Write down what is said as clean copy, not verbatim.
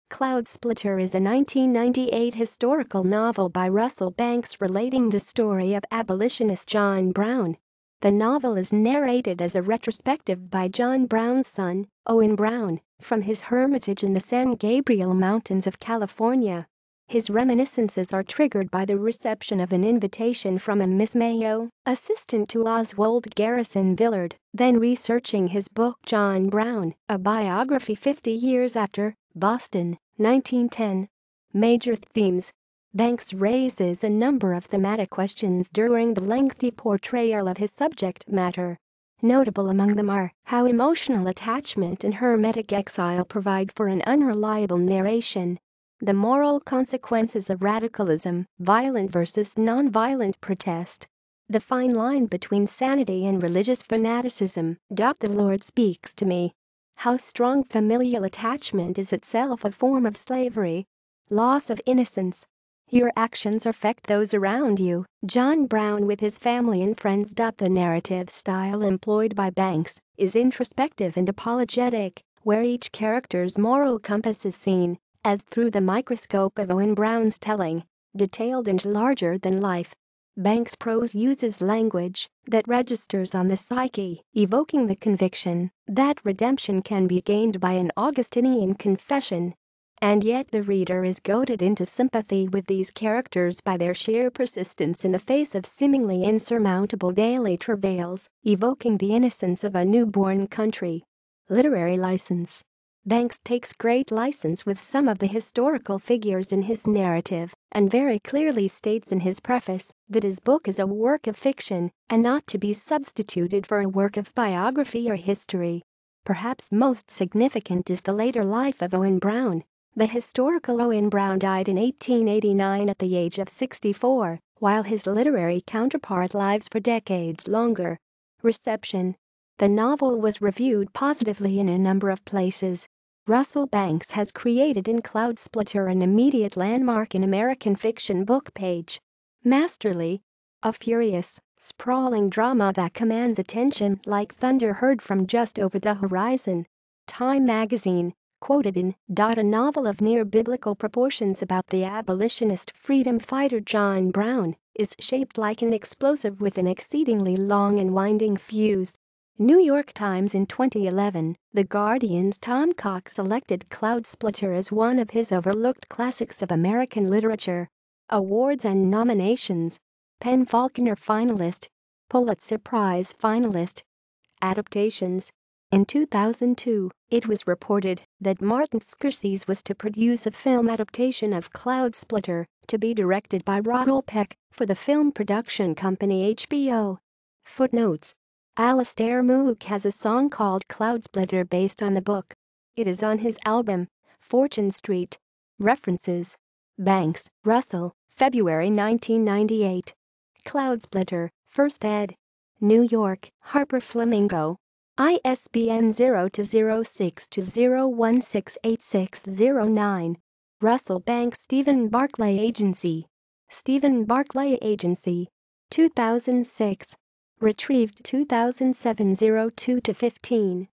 Cloudsplitter is a 1998 historical novel by Russell Banks relating the story of abolitionist John Brown. The novel is narrated as a retrospective by John Brown's son, Owen Brown, from his hermitage in the San Gabriel Mountains of California. His reminiscences are triggered by the reception of an invitation from a Miss Mayo, assistant to Oswald Garrison Villard, then researching his book John Brown, A Biography 50 Years After, Boston, 1910. Major themes. Banks raises a number of thematic questions during the lengthy portrayal of his subject matter. Notable among them are how emotional attachment and hermetic exile provide for an unreliable narration, the moral consequences of radicalism, violent versus non-violent protest, the fine line between sanity and religious fanaticism. The Lord speaks to me. How strong familial attachment is itself a form of slavery. Loss of innocence. Your actions affect those around you. John Brown with his family and friends. The narrative style employed by Banks is introspective and apologetic, where each character's moral compass is seen as through the microscope of Owen Brown's telling, detailed and larger than life. Banks' prose uses language that registers on the psyche, evoking the conviction that redemption can be gained by an Augustinian confession. And yet the reader is goaded into sympathy with these characters by their sheer persistence in the face of seemingly insurmountable daily travails, evoking the innocence of a newborn country. Literary license. Banks takes great license with some of the historical figures in his narrative and very clearly states in his preface that his book is a work of fiction and not to be substituted for a work of biography or history. Perhaps most significant is the later life of Owen Brown. The historical Owen Brown died in 1889 at the age of 64, while his literary counterpart lives for decades longer. Reception. The novel was reviewed positively in a number of places. Russell Banks has created in Cloudsplitter an immediate landmark in American fiction book page. Masterly. A furious, sprawling drama that commands attention like thunder heard from just over the horizon. Time magazine quoted in A novel of near-biblical proportions about the abolitionist freedom fighter John Brown is shaped like an explosive with an exceedingly long and winding fuse. New York Times in 2011, The Guardian's Tom Cox selected Cloudsplitter as one of his overlooked classics of American literature. Awards and nominations. PEN/Faulkner finalist. Pulitzer Prize finalist. Adaptations. In 2002, it was reported that Martin Scorsese was to produce a film adaptation of Cloudsplitter, to be directed by Raoul Peck, for the film production company HBO. Footnotes. Alastair Mook has a song called Cloudsplitter based on the book. It is on his album, Fortune Street. References. Banks, Russell, February 1998. Cloudsplitter, First ed. New York, Harper Flamingo. ISBN 0-06-01686009. Russell Banks Stephen Barclay Agency. Stephen Barclay Agency. 2006. Retrieved 2007 02-15.